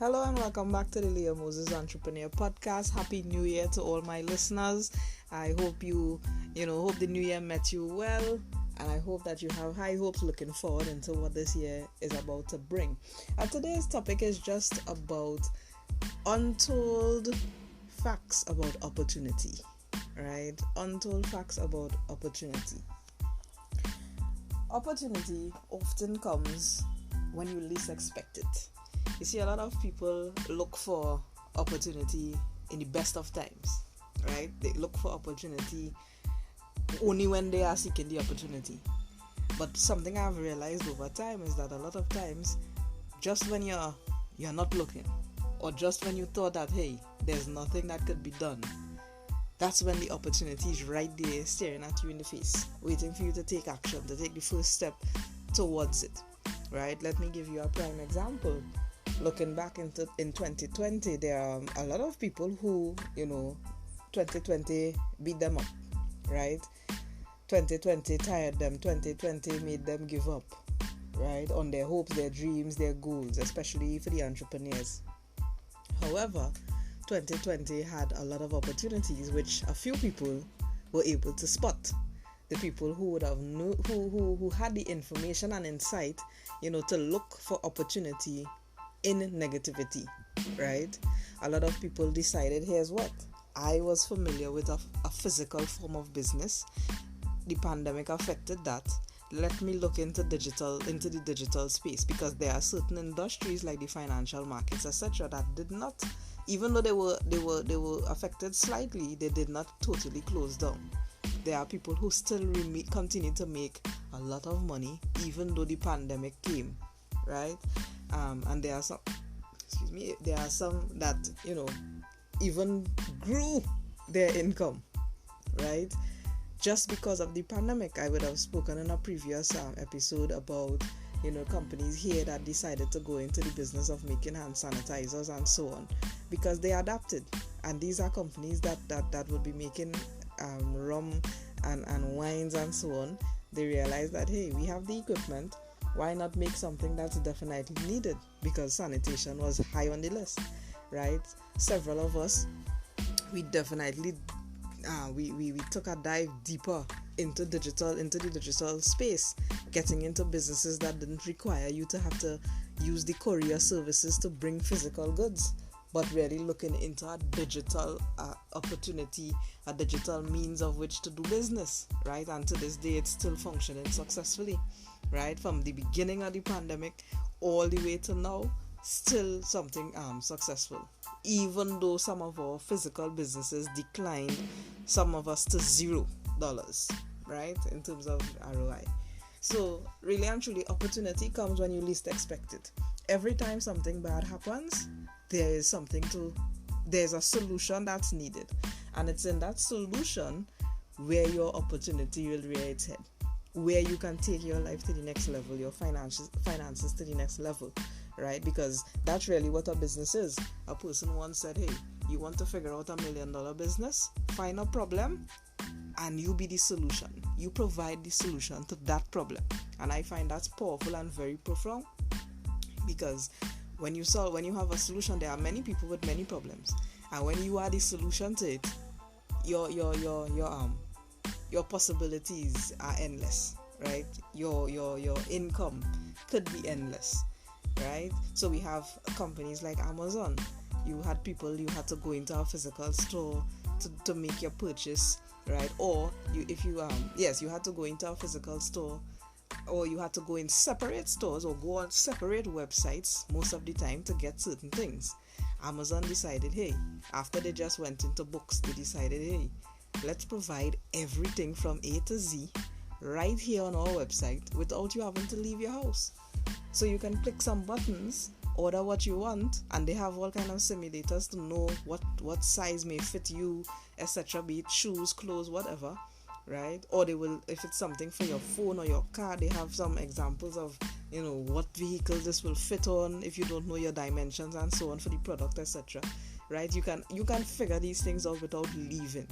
Hello and welcome back to the Leah Moses Entrepreneur Podcast. Happy New Year to all my listeners. I hope hope the new year met you well, and I hope that you have high hopes looking forward into what this year is about to bring. And today's topic is just about untold facts about opportunity, right? Untold facts about opportunity. Opportunity often comes when you least expect it. You see, a lot of people look for opportunity in the best of times, right? They look for opportunity only when they are seeking the opportunity. But something I've realized over time is that a lot of times, just when you're not looking, or just when you thought that, hey, there's nothing that could be done, that's when the opportunity is right there staring at you in the face, waiting for you to take action, to take the first step towards it, right? Let me give you a prime example. Looking back in 2020, there are a lot of people who, 2020 beat them up, right? 2020 tired them. 2020 made them give up, right? On their hopes, their dreams, their goals, especially for the entrepreneurs. However, 2020 had a lot of opportunities which a few people were able to spot. The people who would have who had the information and insight, to look for opportunity in negativity, right? A lot of people decided, here's what, I was familiar with a physical form of business. The pandemic affected that. Let me look into the digital space, because there are certain industries like the financial markets, etc., that did not, even though they were affected slightly, they did not totally close down. There are people who still continue to make a lot of money even though the pandemic came, right? And there are some that, even grew their income, right? Just because of the pandemic. I would have spoken in a previous episode about, companies here that decided to go into the business of making hand sanitizers and so on, because they adapted. And these are companies that would be making rum and wines and so on. They realized that, hey, we have the equipment, why not make something that's definitely needed? Because sanitation was high on the list, right? Several of us, we definitely we took a dive deeper into the digital space, getting into businesses that didn't require you to have to use the courier services to bring physical goods, but really looking into a digital opportunity, a digital means of which to do business, right? And to this day, it's still functioning successfully, right? From the beginning of the pandemic all the way to now, still something successful. Even though some of our physical businesses declined, some of us to $0, right? In terms of ROI. So really and truly, opportunity comes when you least expect it. Every time something bad happens, there's a solution that's needed, and it's in that solution where your opportunity will rear its head, where you can take your life to the next level, your finances to the next level, right? Because that's really what a business is. A person once said, hey, you want to figure out $1 million business? Find a problem and you be the solution. You provide the solution to that problem. And I find that's powerful and very profound, because when you have a solution, there are many people with many problems, and when you are the solution to it, your possibilities are endless, right? Your income could be endless, right? So we have companies like Amazon. You had to go into a physical store to make your purchase, right? Or you had to go into a physical store, or you had to go in separate stores or go on separate websites most of the time to get certain things. Amazon decided, hey, after they just went into books, they decided, hey, let's provide everything from A to Z right here on our website without you having to leave your house. So you can click some buttons, order what you want, and they have all kind of simulators to know what size may fit you, etc., be it shoes, clothes, whatever, right? Or they will, if it's something for your phone or your car, they have some examples of, what vehicle this will fit on if you don't know your dimensions and so on for the product, etc., right? You can figure these things out without leaving.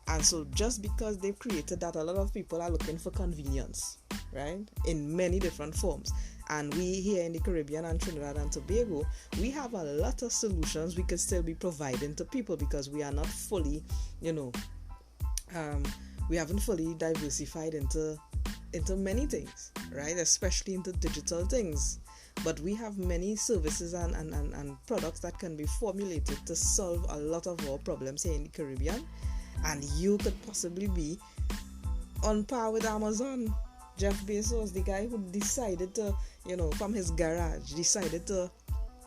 And so just because they've created that, a lot of people are looking for convenience, right? In many different forms. And we here in the Caribbean and Trinidad and Tobago, we have a lot of solutions we could still be providing to people, because we are not fully, we haven't fully diversified into many things, right? Especially into digital things. But we have many services and products that can be formulated to solve a lot of our problems here in the Caribbean. And you could possibly be on par with Amazon. Jeff Bezos, the guy who decided to, from his garage, decided to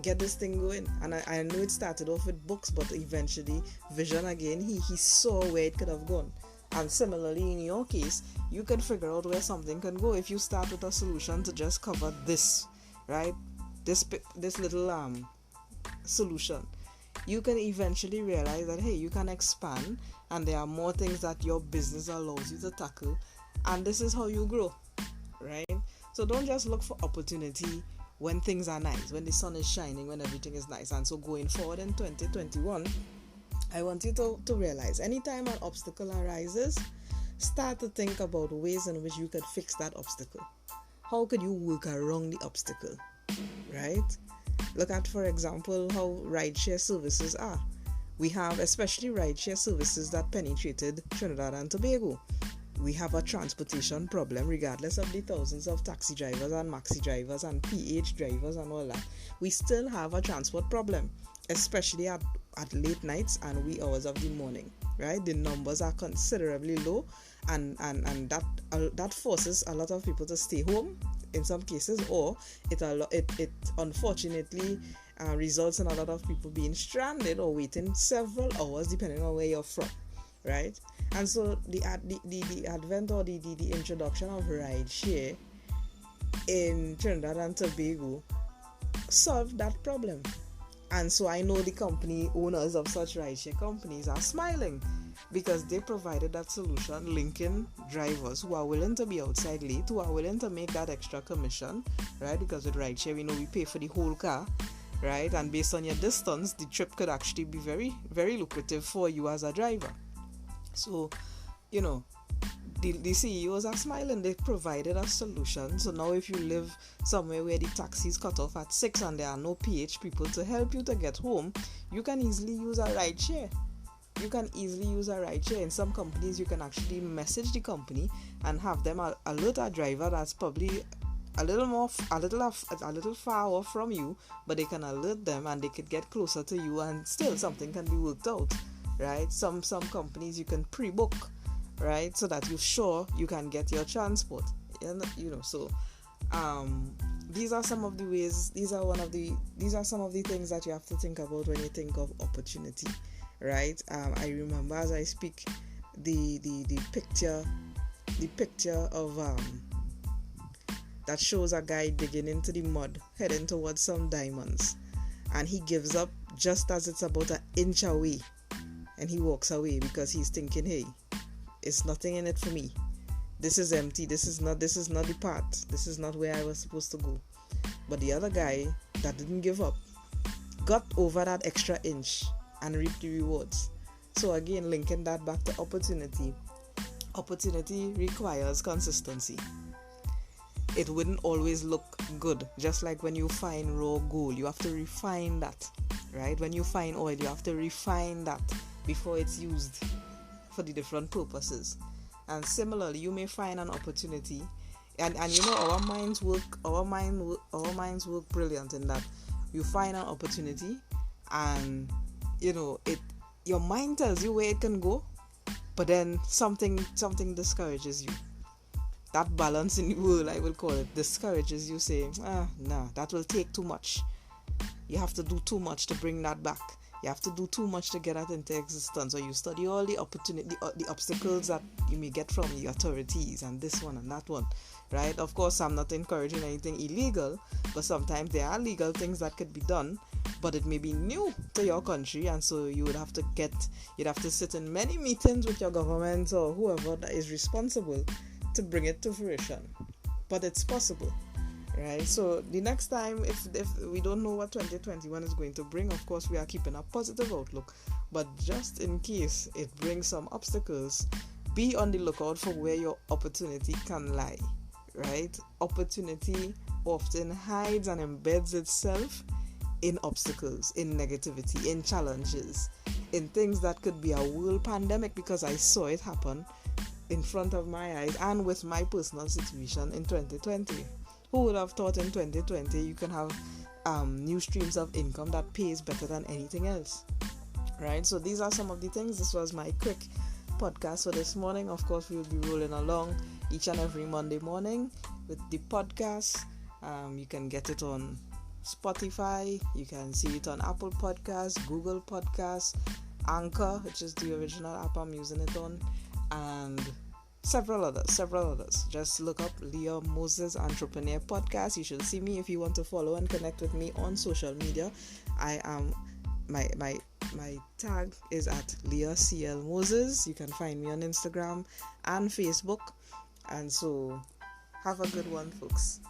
get this thing going. And I know it started off with books, but eventually, vision again, he saw where it could have gone. And similarly, in your case, you can figure out where something can go if you start with a solution to just cover this, right? This little solution. You can eventually realize that, hey, you can expand, and there are more things that your business allows you to tackle, and this is how you grow, right? So don't just look for opportunity when things are nice, when the sun is shining, when everything is nice. And so going forward in 2021, I want you to realize anytime an obstacle arises, start to think about ways in which you could fix that obstacle. How could you work around the obstacle, right? Look at, for example, how rideshare services are. We have especially rideshare services that penetrated Trinidad and Tobago. We have a transportation problem regardless of the thousands of taxi drivers and maxi drivers and PH drivers and all that. We still have a transport problem, especially at late nights and wee hours of the morning, right? The numbers are considerably low, and that forces a lot of people to stay home in some cases, or it unfortunately results in a lot of people being stranded or waiting several hours depending on where you're from, right? And so the advent or the introduction of rideshare in Trinidad and Tobago solved that problem. And so I know the company owners of such rideshare companies are smiling, because they provided that solution, linking drivers who are willing to be outside late, who are willing to make that extra commission, right? Because with rideshare, we know we pay for the whole car, right? And based on your distance, the trip could actually be very, very lucrative for you as a driver. So, the CEOs are smiling. They provided a solution. So now if you live somewhere where the taxis cut off at 6 and there are no PH people to help you to get home, you can easily use a rideshare. In some companies, you can actually message the company and have them alert a driver that's probably a little far off from you, but they can alert them and they could get closer to you, and still something can be worked out, right? Some companies you can pre-book, right, so that you're sure you can get your transport, so these are some of the ways, these are some of the things that you have to think about when you think of opportunity, right? I remember as I speak the picture of that shows a guy digging into the mud heading towards some diamonds, and he gives up just as it's about an inch away, and he walks away because he's thinking, hey, it's nothing in it for me. This is empty. This is not the path. This is not where I was supposed to go. But the other guy that didn't give up got over that extra inch and reaped the rewards. So again, linking that back to opportunity. Opportunity requires consistency. It wouldn't always look good. Just like when you find raw gold, you have to refine that, right? When you find oil, you have to refine that before it's used for the different purposes. And similarly, you may find an opportunity, and our minds work brilliant in that you find an opportunity, and your mind tells you where it can go, but then something discourages you. That balance in the world, I will call it, discourages you, saying, nah, that will take too much. You have to do too much to bring that back. You have to do too much to get that into existence. Or you study all the the obstacles that you may get from the authorities and this one and that one, right? Of course, I'm not encouraging anything illegal, but sometimes there are legal things that could be done, but it may be new to your country, and so you'd have to sit in many meetings with your government or whoever that is responsible to bring it to fruition. But it's possible. Right, so the next time, if we don't know what 2021 is going to bring, of course we are keeping a positive outlook, but just in case it brings some obstacles, be on the lookout for where your opportunity can lie, right? Opportunity often hides and embeds itself in obstacles, in negativity, in challenges, in things that could be a world pandemic, because I saw it happen in front of my eyes and with my personal situation in 2020. Who would have thought in 2020 you can have new streams of income that pays better than anything else, right? So these are some of the things. This was my quick podcast for this morning. Of course, we will be rolling along each and every Monday morning with the podcast. You can get it on Spotify, you can see it on Apple Podcasts, Google Podcasts, Anchor, which is the original app I'm using it on, and several others. Just look up Leah Moses Entrepreneur Podcast. You should see me if you want to follow and connect with me on social media. I am my tag is at Leah CL Moses. You can find me on Instagram and Facebook. And so have a good one, folks.